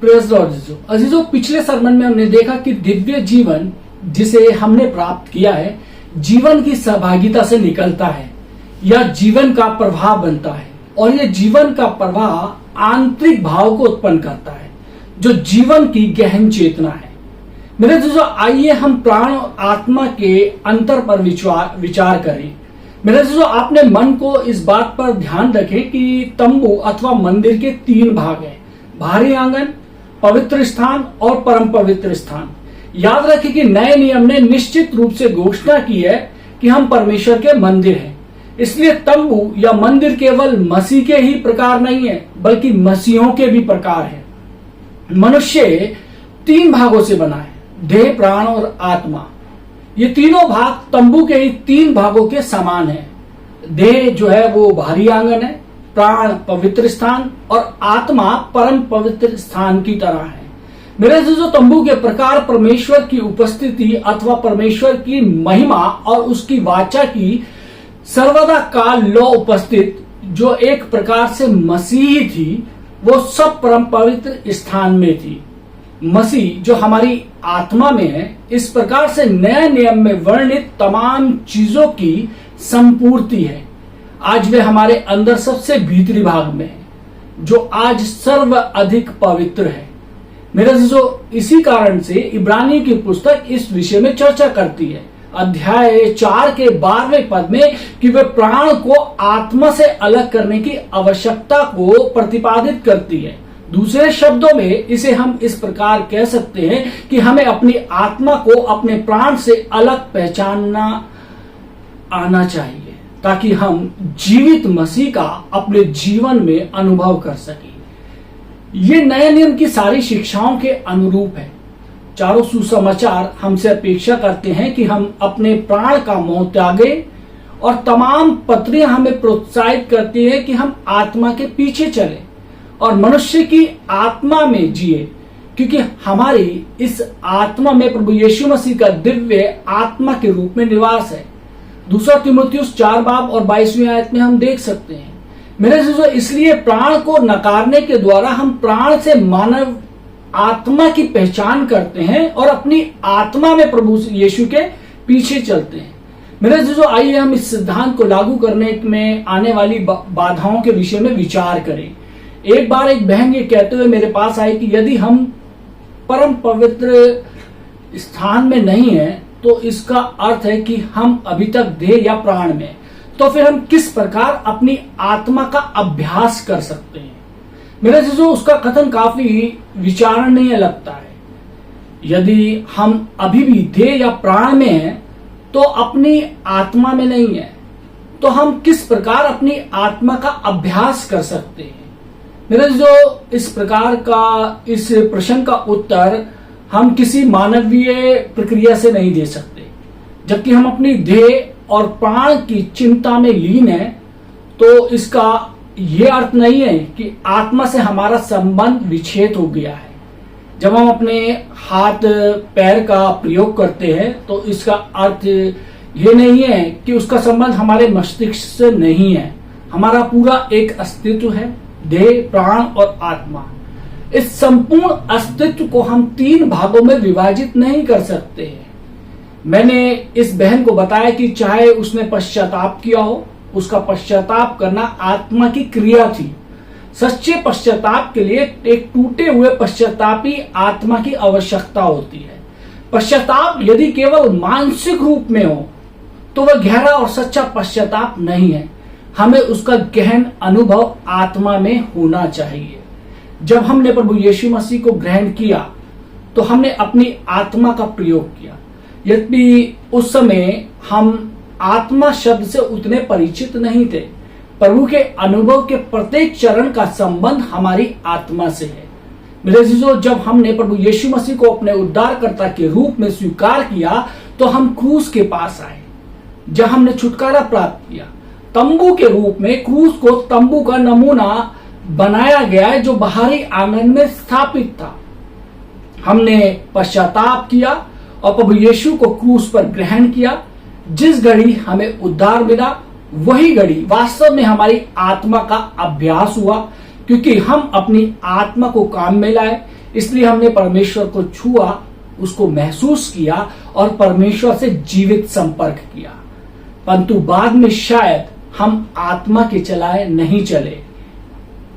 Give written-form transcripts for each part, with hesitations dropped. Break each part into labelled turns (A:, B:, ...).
A: Praise Lord अजीजों, पिछले सरमन में हमने देखा कि दिव्य जीवन जिसे हमने प्राप्त किया है जीवन की सहभागिता से निकलता है या जीवन का प्रभाव बनता है, और यह जीवन का प्रवाह आंतरिक भाव को उत्पन्न करता है जो जीवन की गहन चेतना है। मेरे दोस्तों, आइए हम प्राण और आत्मा के अंतर पर विचार करें। मेरे दोस्तों, आपने मन को इस बात पर ध्यान रखें कि तंबू अथवा मंदिर के 3 भाग हैं, बाहरी आंगन, पवित्र स्थान और परम पवित्र स्थान। याद रखें कि नए नियम ने निश्चित रूप से घोषणा की है कि हम परमेश्वर के मंदिर हैं। इसलिए तंबू या मंदिर केवल मसीह के ही प्रकार नहीं है बल्कि मसीहों के भी प्रकार है। मनुष्य 3 भागों से बना है, देह, प्राण और आत्मा। ये तीनों भाग तंबू के ही 3 भागों के समान है। देह जो है वो बाहरी आंगन है, प्राण पवित्र स्थान और आत्मा परम पवित्र स्थान की तरह है। मेरे दोस्तों, तंबू के प्रकार परमेश्वर की उपस्थिति अथवा परमेश्वर की महिमा और उसकी वाचा की सर्वदा काल लो उपस्थित जो एक प्रकार से मसीह थी, वो सब परम पवित्र स्थान में थी। मसीह जो हमारी आत्मा में है, इस प्रकार से नए नियम में वर्णित तमाम चीजों की संपूर्ति है। आज वे हमारे अंदर सबसे भीतरी भाग में है, जो आज सर्व अधिक पवित्र है। मेरे दोस्तों, इसी कारण से इब्रानी की पुस्तक इस विषय में चर्चा करती है, अध्याय 4 के 12वें पद में, कि वे प्राण को आत्मा से अलग करने की आवश्यकता को प्रतिपादित करती है। दूसरे शब्दों में इसे हम इस प्रकार कह सकते हैं कि हमें अपनी आत्मा को अपने प्राण से अलग पहचानना आना चाहिए ताकि हम जीवित मसीह का अपने जीवन में अनुभव कर सकें। ये नए नियम की सारी शिक्षाओं के अनुरूप है। चारों सुसमाचार हमसे अपेक्षा करते हैं कि हम अपने प्राण का मोह त्यागें, और तमाम पत्रियां हमें प्रोत्साहित करती हैं कि हम आत्मा के पीछे चलें और मनुष्य की आत्मा में जिए, क्योंकि हमारी इस आत्मा में प्रभु यीशु मसीह का दिव्य आत्मा के रूप में निवास है। 2 तीमुथियुस 4 बाब और 22वीं आयत में हम देख सकते हैं। मेरे दोस्तों, इसलिए प्राण को नकारने के द्वारा हम प्राण से मानव आत्मा की पहचान करते हैं और अपनी आत्मा में प्रभु यीशु के पीछे चलते हैं। मेरे दोस्तों, आइए हम इस सिद्धांत को लागू करने में आने वाली बाधाओं के विषय में विचार करें। एक बार एक बहन ये कहते हुए मेरे पास आई कि यदि हम परम पवित्र स्थान में नहीं है तो इसका अर्थ है कि हम अभी तक देह या प्राण में, तो फिर हम किस प्रकार अपनी आत्मा का अभ्यास कर सकते हैं। मेरे दोस्तों, उसका कथन काफी विचारणीय लगता है। यदि हम अभी भी देह या प्राण में हैं तो अपनी आत्मा में नहीं है, तो हम किस प्रकार अपनी आत्मा का अभ्यास कर सकते हैं। मेरे जो इस प्रकार का इस प्रश्न का उत्तर हम किसी मानवीय प्रक्रिया से नहीं दे सकते। जबकि हम अपनी देह और प्राण की चिंता में लीन है, तो इसका ये अर्थ नहीं है कि आत्मा से हमारा संबंध विच्छेद हो गया है। जब हम अपने हाथ पैर का प्रयोग करते हैं तो इसका अर्थ ये नहीं है कि उसका संबंध हमारे मस्तिष्क से नहीं है। हमारा पूरा एक अस्तित्व है, देह, प्राण और आत्मा। इस संपूर्ण अस्तित्व को हम 3 भागों में विभाजित नहीं कर सकते हैं। मैंने इस बहन को बताया कि चाहे उसने पश्चाताप किया हो, उसका पश्चाताप करना आत्मा की क्रिया थी। सच्चे पश्चाताप के लिए एक टूटे हुए पश्चातापी आत्मा की आवश्यकता होती है। पश्चाताप यदि केवल मानसिक रूप में हो तो वह गहरा और सच्चा पश्चाताप नहीं है। हमें उसका गहन अनुभव आत्मा में होना चाहिए। जब हमने प्रभु यीशु मसीह को ग्रहण किया तो हमने अपनी आत्मा का प्रयोग किया। यद्यपि उस समय हम आत्मा शब्द से उतने परिचित नहीं थे, प्रभु के अनुभव के प्रत्येक चरण का संबंध हमारी आत्मा से है। मेरे अजीजों, जब हमने प्रभु यीशु मसीह को अपने उद्धारकर्ता के रूप में स्वीकार किया तो हम क्रूस के पास आए, जब हमने छुटकारा प्राप्त किया। तंबू के रूप में क्रूस को तंबू का नमूना बनाया गया है जो बाहरी आंगन में स्थापित था। हमने पश्चाताप किया और प्रभु यीशु को क्रूस पर ग्रहण किया। जिस घड़ी हमें उद्धार मिला वही घड़ी वास्तव में हमारी आत्मा का अभ्यास हुआ, क्योंकि हम अपनी आत्मा को काम में लाए। इसलिए हमने परमेश्वर को छुआ, उसको महसूस किया और परमेश्वर से जीवित संपर्क किया। परंतु बाद में शायद हम आत्मा के चलाए नहीं चले,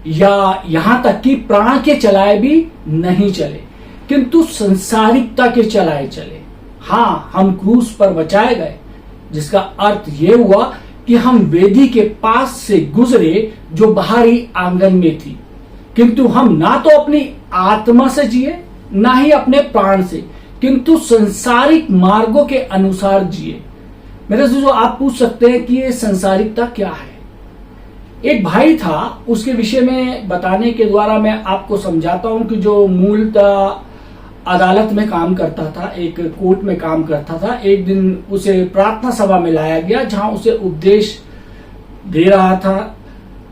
A: या यहां तक कि प्राण के चलाए भी नहीं चले, किंतु संसारिकता के चलाए चले। हां, हम क्रूस पर बचाए गए, जिसका अर्थ यह हुआ कि हम वेदी के पास से गुजरे जो बाहरी आंगन में थी, किंतु हम ना तो अपनी आत्मा से जिए, ना ही अपने प्राण से, किंतु संसारिक मार्गों के अनुसार जिए। मेरे से जो आप पूछ सकते हैं कि ये संसारिकता क्या है। एक भाई था, उसके विषय में बताने के द्वारा मैं आपको समझाता हूं कि जो मूलतः अदालत में काम करता था, एक कोर्ट में काम करता था। एक दिन उसे प्रार्थना सभा में लाया गया, जहां उसे उपदेश दे रहा था।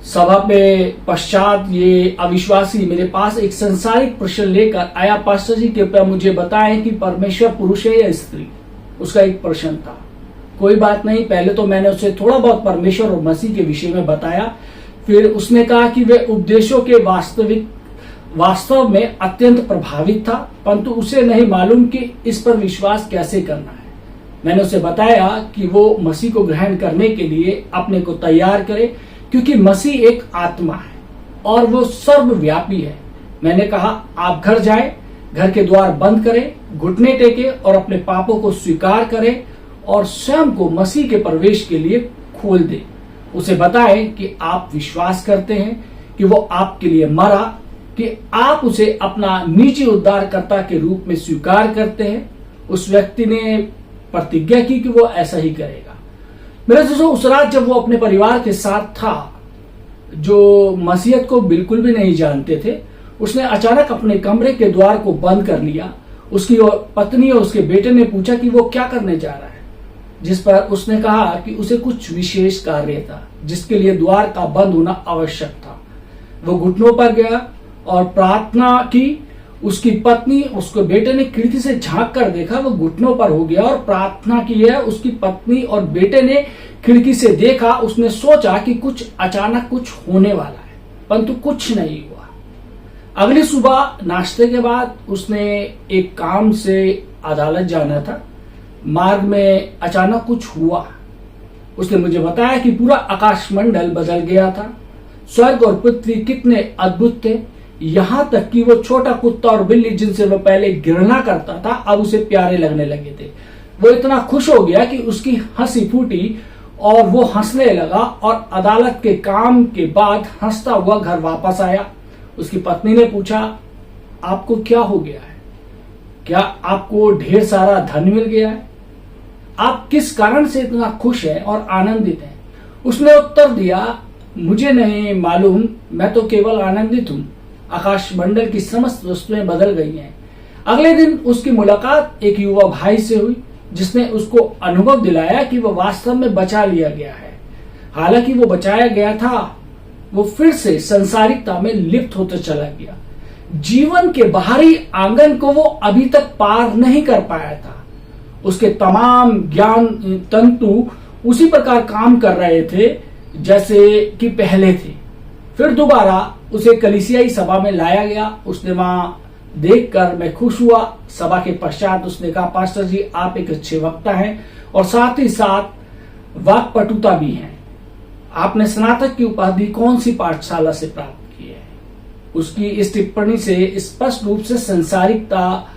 A: सभा पे पश्चात ये अविश्वासी मेरे पास एक संसारिक प्रश्न लेकर आया, पास्टर जी कृपया मुझे बताएं कि परमेश्वर पुरुष है या स्त्री। उसका एक प्रश्न था। कोई बात नहीं, पहले तो मैंने उसे थोड़ा बहुत परमेश्वर और मसीह के विषय में बताया। फिर उसने कहा कि वे उपदेशों के वास्तव में अत्यंत प्रभावित था, परंतु उसे नहीं मालूम कि इस पर विश्वास कैसे करना है। मैंने उसे बताया कि वो मसीह को ग्रहण करने के लिए अपने को तैयार करे, क्योंकि मसीह एक आत्मा है और वो सर्वव्यापी है। मैंने कहा आप घर जाए, घर के द्वार बंद करें, घुटने टेके और अपने पापों को स्वीकार करें और स्वयं को मसीह के प्रवेश के लिए खोल दे। उसे बताएं कि आप विश्वास करते हैं कि वो आपके लिए मरा, कि आप उसे अपना निजी उद्धारकर्ता के रूप में स्वीकार करते हैं। उस व्यक्ति ने प्रतिज्ञा की कि वो ऐसा ही करेगा। मेरे दोस्तों, उस रात जब वो अपने परिवार के साथ था, जो मसीहत को बिल्कुल भी नहीं जानते थे, उसने अचानक अपने कमरे के द्वार को बंद कर लिया। उसकी पत्नी और उसके बेटे ने पूछा कि वो क्या करने जा रहा है, जिस पर उसने कहा कि उसे कुछ विशेष कार्य था जिसके लिए द्वार का बंद होना आवश्यक था। वो घुटनों पर गया और प्रार्थना की। उसकी पत्नी, उसके बेटे ने खिड़की से झांक कर देखा, वो घुटनों पर हो गया और प्रार्थना की है। उसकी पत्नी और बेटे ने खिड़की से देखा। उसने सोचा कि कुछ अचानक कुछ होने वाला है, परंतु कुछ नहीं हुआ। अगली सुबह नाश्ते के बाद उसने एक काम से अदालत जाना था। मार्ग में अचानक कुछ हुआ। उसने मुझे बताया कि पूरा आकाशमंडल बदल गया था। स्वर्ग और पृथ्वी कितने अद्भुत थे, यहां तक कि वो छोटा कुत्ता और बिल्ली जिनसे वो पहले घृणा करता था, अब उसे प्यारे लगने लगे थे। वो इतना खुश हो गया कि उसकी हंसी फूटी और वो हंसने लगा और अदालत के काम के बाद हंसता हुआ घर वापस आया। उसकी पत्नी ने पूछा, आपको क्या हो गया है? क्या आपको ढेर सारा धन मिल गया है? आप किस कारण से इतना खुश हैं और आनंदित हैं? उसने उत्तर दिया, मुझे नहीं मालूम, मैं तो केवल आनंदित हूं। आकाशमंडल की समस्त वस्तुएं बदल गई हैं। अगले दिन उसकी मुलाकात एक युवा भाई से हुई, जिसने उसको अनुभव दिलाया कि वह वास्तव में बचा लिया गया है। हालांकि वो बचाया गया था, वो फिर से संसारिकता में लिप्त होते चला गया। जीवन के बाहरी आंगन को वो अभी तक पार नहीं कर पाया था। उसके तमाम ज्ञान तंतु उसी प्रकार काम कर रहे थे जैसे कि पहले थे। फिर दोबारा उसे कलीसियाई सभा में लाया गया। उसने वहां देखकर मैं खुश हुआ। सभा के पश्चात उसने कहा, पास्टर जी आप एक अच्छे वक्ता हैं और साथ ही साथ वाक्पटुता भी हैं। आपने स्नातक की उपाधि कौन सी पाठशाला से प्राप्त की है? उसकी इस टिप्पणी से स्पष्ट रूप से संसारिकता,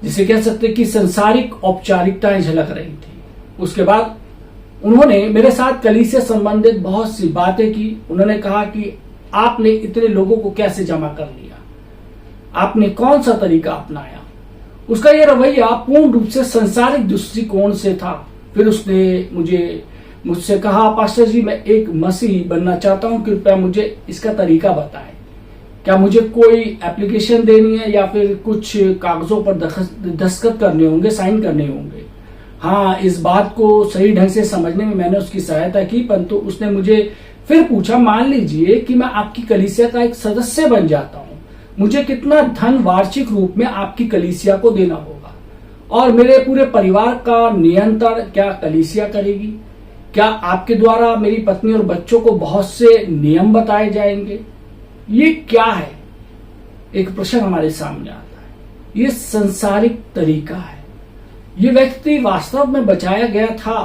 A: जिसे कह सकते कि संसारिक औपचारिकताएं झलक रही थी। उसके बाद उन्होंने मेरे साथ कलीसिया संबंधित बहुत सी बातें की। उन्होंने कहा कि आपने इतने लोगों को कैसे जमा कर लिया, आपने कौन सा तरीका अपनाया? उसका यह रवैया पूर्ण रूप से संसारिक दृष्टिकोण से था। फिर उसने मुझसे कहा, पास्टर जी मैं एक मसीही बनना चाहता हूं, कृपया मुझे इसका तरीका बताएं। क्या मुझे कोई एप्लीकेशन देनी है या फिर कुछ कागजों पर दस्तखत करने होंगे, साइन करने होंगे? हाँ, इस बात को सही ढंग से समझने में मैंने उसकी सहायता की, परंतु उसने मुझे फिर पूछा, मान लीजिए कि मैं आपकी कलीसिया का एक सदस्य बन जाता हूं, मुझे कितना धन वार्षिक रूप में आपकी कलीसिया को देना होगा? और मेरे पूरे परिवार का नियंत्रण क्या कलीसिया करेगी? क्या आपके द्वारा मेरी पत्नी और बच्चों को बहुत से नियम बताए जाएंगे? ये क्या है? एक प्रश्न हमारे सामने आता है। ये संसारिक तरीका है। ये व्यक्ति वास्तव में बचाया गया था,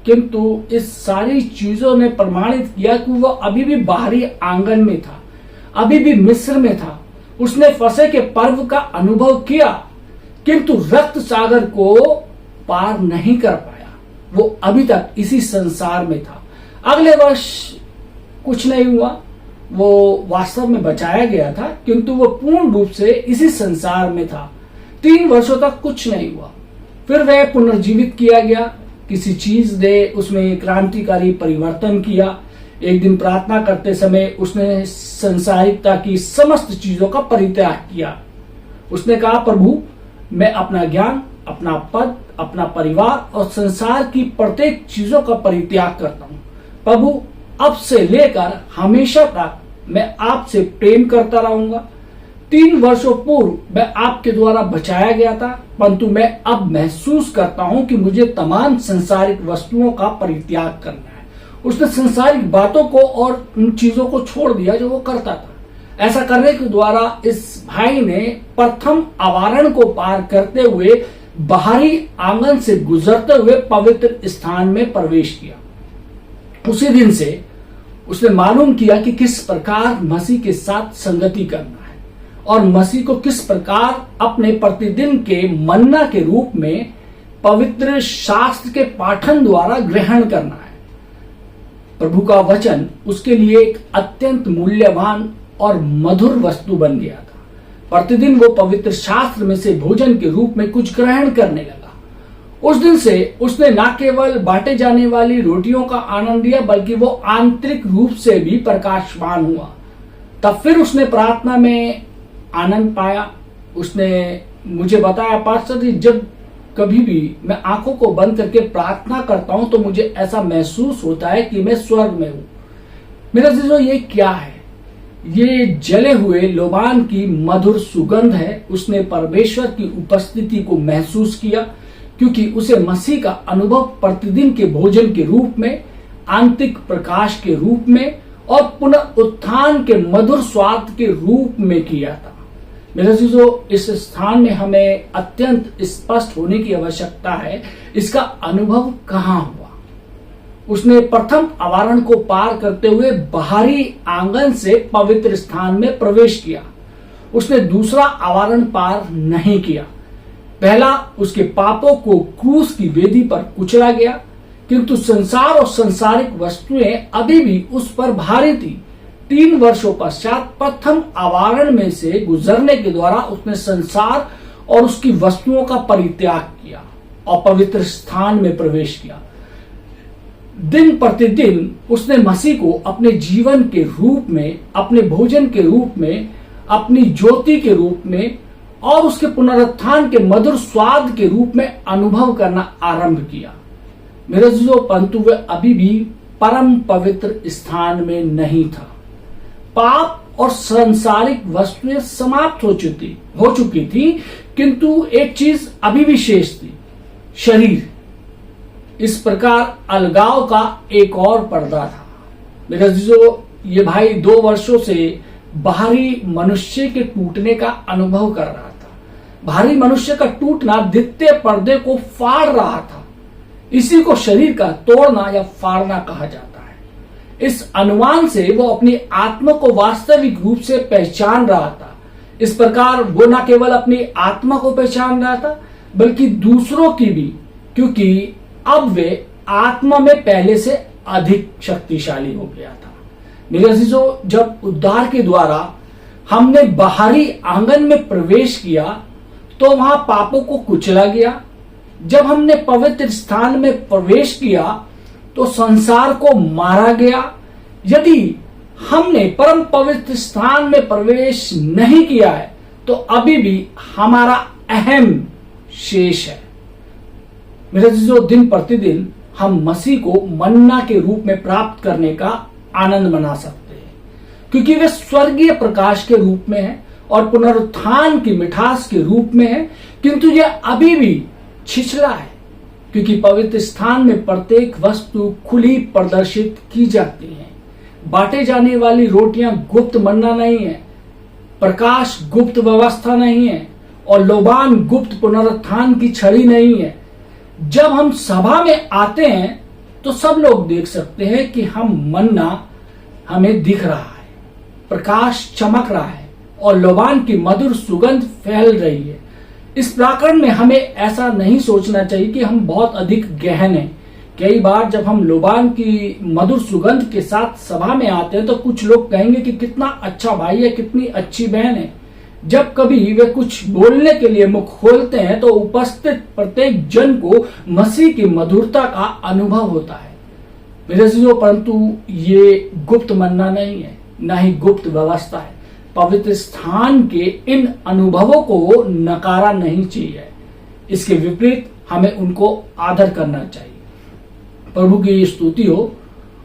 A: किंतु इस सारी चीजों ने प्रमाणित किया कि वह अभी भी बाहरी आंगन में था, अभी भी मिस्र में था। उसने फसह के पर्व का अनुभव किया, किंतु रक्त सागर को पार नहीं कर पाया। वो अभी तक इसी संसार में था। अगले वर्ष कुछ नहीं हुआ, वो वास्तव में बचाया गया था, किंतु वो पूर्ण रूप से इसी संसार में था। 3 वर्षों तक कुछ नहीं हुआ। फिर वह पुनर्जीवित किया गया। किसी चीज ने उसमें क्रांतिकारी परिवर्तन किया। एक दिन प्रार्थना करते समय उसने संसारिकता की समस्त चीजों का परित्याग किया। उसने कहा, प्रभु, मैं अपना ज्ञान, अपना पद, अपना परिवार और संसार की प्रत्येक चीजों का परित्याग करता हूं। प्रभु, अब से लेकर हमेशा तक मैं आपसे प्रेम करता रहूंगा। 3 वर्षों पूर्व मैं आपके द्वारा बचाया गया था, परंतु मैं अब महसूस करता हूं कि मुझे तमाम संसारिक वस्तुओं का परित्याग करना है। उसने संसारिक बातों को और उन चीजों को छोड़ दिया जो वो करता था। ऐसा करने के द्वारा इस भाई ने प्रथम आवारण को पार करते हुए बाहरी आंगन से गुजरते हुए पवित्र स्थान में प्रवेश किया। उसी दिन से उसने मालूम किया कि किस प्रकार मसीह के साथ संगति करना है और मसीह को किस प्रकार अपने प्रतिदिन के मन्ना के रूप में पवित्र शास्त्र के पाठन द्वारा ग्रहण करना है। प्रभु का वचन उसके लिए एक अत्यंत मूल्यवान और मधुर वस्तु बन गया था। प्रतिदिन वो पवित्र शास्त्र में से भोजन के रूप में कुछ ग्रहण करने लगा। उस दिन से उसने न केवल बांटे जाने वाली रोटियों का आनंद लिया, बल्कि वो आंतरिक रूप से भी प्रकाशमान हुआ। तब फिर उसने प्रार्थना में आनंद पाया। उसने मुझे बताया, पास्टर जी, जब कभी भी मैं आंखों को बंद करके प्रार्थना करता हूं तो मुझे ऐसा महसूस होता है कि मैं स्वर्ग में हूं। मेरा जीजो, ये क्या है? ये जले हुए लोबान की मधुर सुगंध है। उसने परमेश्वर की उपस्थिति को महसूस किया, क्योंकि उसे मसीह का अनुभव प्रतिदिन के भोजन के रूप में, आंतरिक प्रकाश के रूप में और पुनरुत्थान के मधुर स्वाद के रूप में किया था। मेरे जीजो, इस स्थान में हमें अत्यंत स्पष्ट होने की आवश्यकता है, इसका अनुभव कहाँ हुआ। उसने प्रथम आवारण को पार करते हुए बाहरी आंगन से पवित्र स्थान में प्रवेश किया। उसने दूसरा आवारण पार नहीं किया। पहला, उसके पापों को क्रूस की वेदी पर कुचला गया, किंतु संसार और संसारिक वस्तुएं अभी भी उस पर भारी थी। 3 वर्षों पश्चात प्रथम आवारण में से गुजरने के द्वारा उसने संसार और उसकी वस्तुओं का परित्याग किया और पवित्र स्थान में प्रवेश किया। दिन प्रतिदिन उसने मसीह को अपने जीवन के रूप में, अपने भोजन के रूप में, अपनी ज्योति के रूप में और उसके पुनरुत्थान के मधुर स्वाद के रूप में अनुभव करना आरंभ किया। मेरे जीजो, परंतु वह अभी भी परम पवित्र स्थान में नहीं था। पाप और सांसारिक वस्तुएं समाप्त हो चुकी थी, किंतु एक चीज अभी भी शेष थी, शरीर। इस प्रकार अलगाव का एक और पर्दा था। मेरे जीजो, ये भाई 2 वर्षों से बाहरी मनुष्य के टूटने का अनुभव कर रहा था। बाहरी मनुष्य का टूटना द्वितीय पर्दे को फाड़ रहा था। इसी को शरीर का तोड़ना या फाड़ना कहा जाता है। इस अनुमान से वो अपनी आत्मा को वास्तविक रूप से पहचान रहा था। इस प्रकार वो न केवल अपनी आत्मा को पहचान रहा था, बल्कि दूसरों की भी, क्योंकि अब वे आत्मा में पहले से अधिक शक्तिशाली हो गया था। मेरे अजीजों, जब उद्धार के द्वारा हमने बाहरी आंगन में प्रवेश किया तो वहां पापों को कुचला गया। जब हमने पवित्र स्थान में प्रवेश किया तो संसार को मारा गया। यदि हमने परम पवित्र स्थान में प्रवेश नहीं किया है तो अभी भी हमारा अहम शेष है। मेरे जीजो, दिन प्रतिदिन हम मसीह को मन्ना के रूप में प्राप्त करने का आनंद मना सकते हैं, क्योंकि वे स्वर्गीय प्रकाश के रूप में है और पुनरुत्थान की मिठास के रूप में है, किंतु यह अभी भी छिछला है, क्योंकि पवित्र स्थान में प्रत्येक वस्तु खुली प्रदर्शित की जाती है। बांटे जाने वाली रोटियां गुप्त मन्ना नहीं है, प्रकाश गुप्त व्यवस्था नहीं है और लोबान गुप्त पुनरुत्थान की छड़ी नहीं है। जब हम सभा में आते हैं तो सब लोग देख सकते हैं कि हम मन्ना हमें दिख रहा है, प्रकाश चमक रहा है और लोबान की मधुर सुगंध फैल रही है। इस प्रकरण में हमें ऐसा नहीं सोचना चाहिए कि हम बहुत अधिक गहन हैं। कई बार जब हम लोबान की मधुर सुगंध के साथ सभा में आते हैं तो कुछ लोग कहेंगे कि कितना अच्छा भाई है, कितनी अच्छी बहन है। जब कभी वे कुछ बोलने के लिए मुख खोलते हैं तो उपस्थित प्रत्येक जन को मसीह की मधुरता का अनुभव होता है। मेरे अजीजों, परंतु ये गुप्त मन्ना नहीं है, न ही गुप्त व्यवस्था है। पवित्र स्थान के इन अनुभवों को नकारा नहीं चाहिए, इसके विपरीत हमें उनको आदर करना चाहिए। प्रभु की स्तुति हो।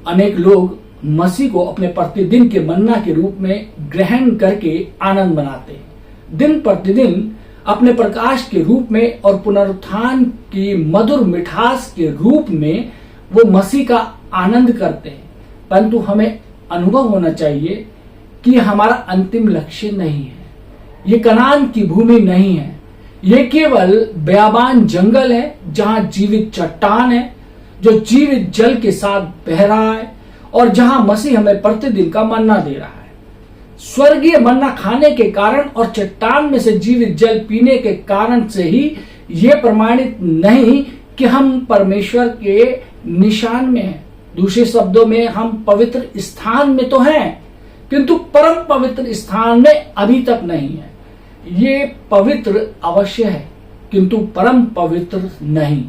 A: अनेक लोग मसीह को अपने प्रतिदिन के मन्ना के रूप में ग्रहण करके आनंद मनाते हैं। दिन प्रतिदिन अपने प्रकाश के रूप में और पुनरुत्थान की मधुर मिठास के रूप में वो मसीह का आनंद करते हैं, परंतु हमें अनुभव होना चाहिए कि हमारा अंतिम लक्ष्य नहीं है। ये कनान की भूमि नहीं है, ये केवल बयाबान जंगल है जहां जीवित चट्टान है जो जीवित जल के साथ बह रहा है और जहां मसीह हमें प्रतिदिन का मन्ना दे रहा है। स्वर्गीय मन्ना खाने के कारण और चट्टान में से जीवित जल पीने के कारण से ही ये प्रमाणित नहीं कि हम परमेश्वर के निशान में हैं। दूसरे शब्दों में, हम पवित्र स्थान में तो हैं किंतु परम पवित्र स्थान में अभी तक नहीं है। ये पवित्र अवश्य है किंतु परम पवित्र नहीं।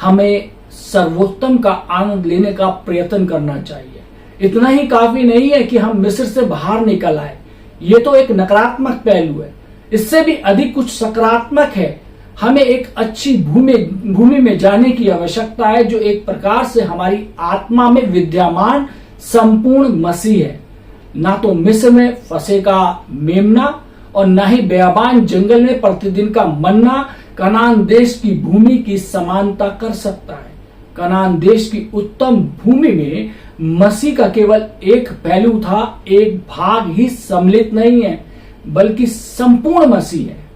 A: हमें सर्वोत्तम का आनंद लेने का प्रयत्न करना चाहिए। इतना ही काफी नहीं है कि हम मिस्र से बाहर निकल आए, ये तो एक नकारात्मक पहलू है। इससे भी अधिक कुछ सकारात्मक है। हमें एक अच्छी भूमि में जाने की आवश्यकता है जो एक प्रकार से हमारी आत्मा में विद्यमान संपूर्ण मसीह है। ना तो मिस्र में फंसे का मेमना और न ही बयाबान जंगल में प्रतिदिन का मन्ना कनान देश की भूमि की समानता कर सकता है। कनान देश की उत्तम भूमि में मसीह का केवल एक पहलू था, एक भाग ही सम्मिलित नहीं है बल्कि संपूर्ण मसीह है।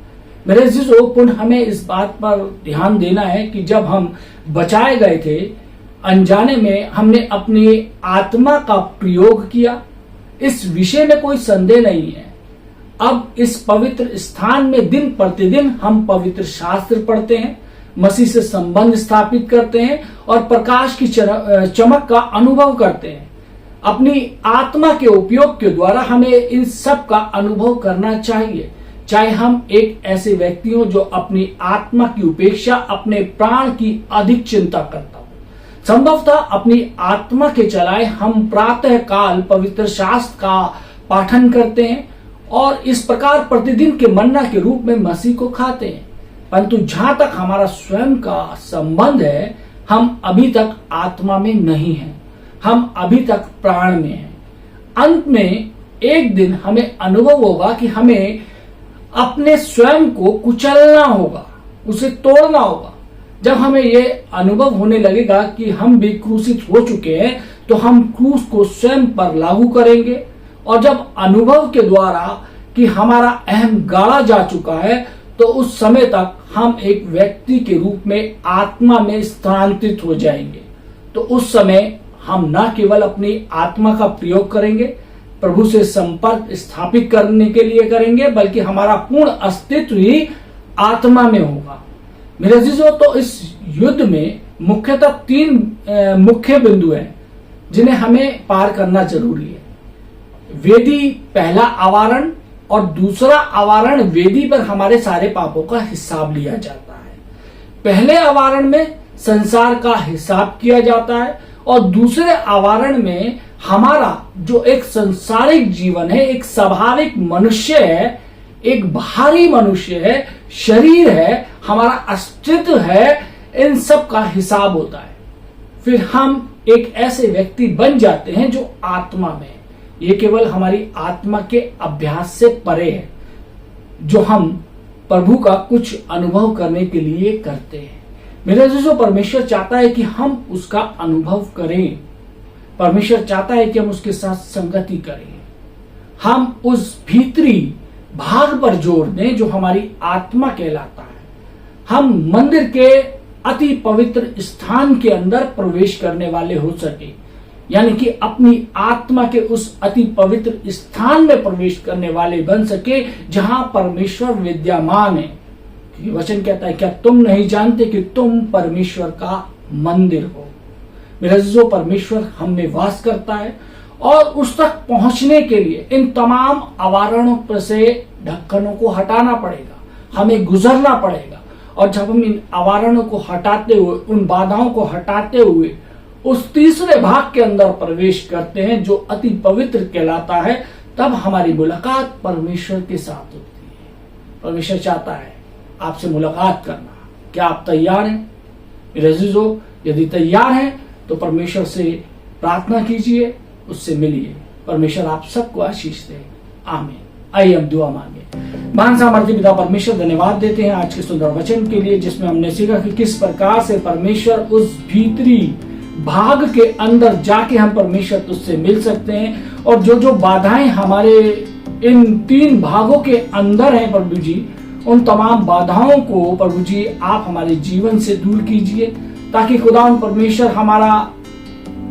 A: मेरे अजीजों, पुनः हमें इस बात पर ध्यान देना है कि जब हम बचाए गए थे, अनजाने में हमने अपनी आत्मा का प्रयोग किया, इस विषय में कोई संदेह नहीं है। अब इस पवित्र स्थान में दिन प्रतिदिन हम पवित्र शास्त्र पढ़ते हैं, मसीह से संबंध स्थापित करते हैं और प्रकाश की चमक का अनुभव करते हैं। अपनी आत्मा के उपयोग के द्वारा हमें इन सब का अनुभव करना चाहिए, चाहे हम एक ऐसे व्यक्ति हो जो अपनी आत्मा की उपेक्षा अपने प्राण की अधिक चिंता करता हो। संभवतः अपनी आत्मा के चलाए हम प्रातः काल पवित्र शास्त्र का पाठन करते हैं और इस प्रकार प्रतिदिन के मन्ना के रूप में मसीह को खाते हैं, परंतु जहां तक हमारा स्वयं का संबंध है, हम अभी तक आत्मा में नहीं हैं, हम अभी तक प्राण में हैं। अंत में एक दिन हमें अनुभव होगा कि हमें अपने स्वयं को कुचलना होगा, उसे तोड़ना होगा। जब हमें ये अनुभव होने लगेगा कि हम भी क्रूसित हो चुके हैं तो हम क्रूस को स्वयं पर लागू करेंगे और जब अनुभव के द्वारा कि हमारा अहम गाड़ा जा चुका है तो उस समय तक हम एक व्यक्ति के रूप में आत्मा में स्थानांतरित हो जाएंगे। तो उस समय हम न केवल अपनी आत्मा का प्रयोग करेंगे, प्रभु से संपर्क स्थापित करने के लिए करेंगे, बल्कि हमारा पूर्ण अस्तित्व ही आत्मा में होगा। मेरे अजीजों, तो इस युद्ध में मुख्यतः 3 मुख्य बिंदु हैं जिन्हें हमें पार करना जरूरी है। वेदी पहला आवारण और दूसरा आवारण वेदी पर हमारे सारे पापों का हिसाब लिया जाता है। पहले आवारण में संसार का हिसाब किया जाता है और दूसरे आवारण में हमारा जो एक संसारिक जीवन है, एक स्वाभाविक मनुष्य है, एक बाहरी मनुष्य है, शरीर है, हमारा अस्तित्व है, इन सब का हिसाब होता है। फिर हम एक ऐसे व्यक्ति बन जाते हैं जो आत्मा में है। ये केवल हमारी आत्मा के अभ्यास से परे है जो हम प्रभु का कुछ अनुभव करने के लिए करते हैं। मेरे अजीजों, परमेश्वर चाहता है कि हम उसका अनुभव करें। परमेश्वर चाहता है कि हम उसके साथ संगति करें। हम उस भीतरी भाग पर जोर दें जो हमारी आत्मा कहलाता है। हम मंदिर के अति पवित्र स्थान के अंदर प्रवेश करने वाले हो सके, यानी कि अपनी आत्मा के उस अति पवित्र स्थान में प्रवेश करने वाले बन सके जहां परमेश्वर विद्यमान है। वचन कहता है, क्या तुम नहीं जानते कि तुम परमेश्वर का मंदिर हो। मेरे अजीजों, परमेश्वर हम में वास करता है और उस तक पहुंचने के लिए इन तमाम अवारणों पर से ढक्कनों को हटाना पड़ेगा, हमें गुजरना पड़ेगा। और जब हम इन अवारणों को हटाते हुए, उन बाधाओं को हटाते हुए उस तीसरे भाग के अंदर प्रवेश करते हैं जो अति पवित्र कहलाता है, तब हमारी मुलाकात परमेश्वर के साथ होती है। परमेश्वर चाहता है आपसे मुलाकात करना। क्या आप तैयार हैं? मेरे अजीजों, यदि तैयार हैं तो परमेश्वर से प्रार्थना कीजिए, उससे मिलिए। परमेश्वर आप सबको आशीष दे। आमीन। आइए हम दुआ मांगे। महान सामर्थी पिता परमेश्वर, धन्यवाद देते हैं आज के सुंदर वचन के लिए, जिसमें हमने सीखा कि किस प्रकार से परमेश्वर उस भीतरी भाग के अंदर जाके हम परमेश्वर तुझसे मिल सकते हैं। और जो जो बाधाएं हमारे इन 3 भागों के अंदर हैं प्रभु जी, उन तमाम बाधाओं को प्रभु जी आप हमारे जीवन से दूर कीजिए, ताकि खुदावंद परमेश्वर हमारा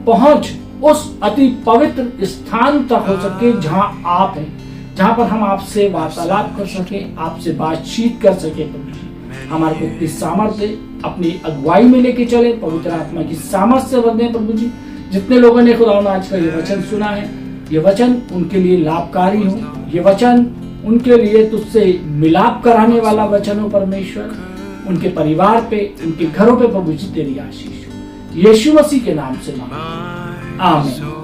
A: पहुंच उस अति पवित्र स्थान तक हो सके जहां आप हैं, जहां पर हम आपसे वार्तालाप कर सके, आपसे बातचीत कर सके। प्रभु जी हमारे को इतनी सामर्थ्य अपनी अगुवाई में लेके चले, पवित्र आत्मा की सामर्थ्य से भर दें प्रभु जी। जितने लोगों ने खुदावंद आज का ये वचन सुना है, ये वचन उनके लिए लाभकारी हो, ये वचन उनके लिए तुझसे मिलाप कराने वाला वचन हो परमेश्वर। उनके परिवार पे, उनके घरों पे प्रभु जी तेरी आशीष हो। यीशु मसीह के नाम से मांगते हैं, आमीन।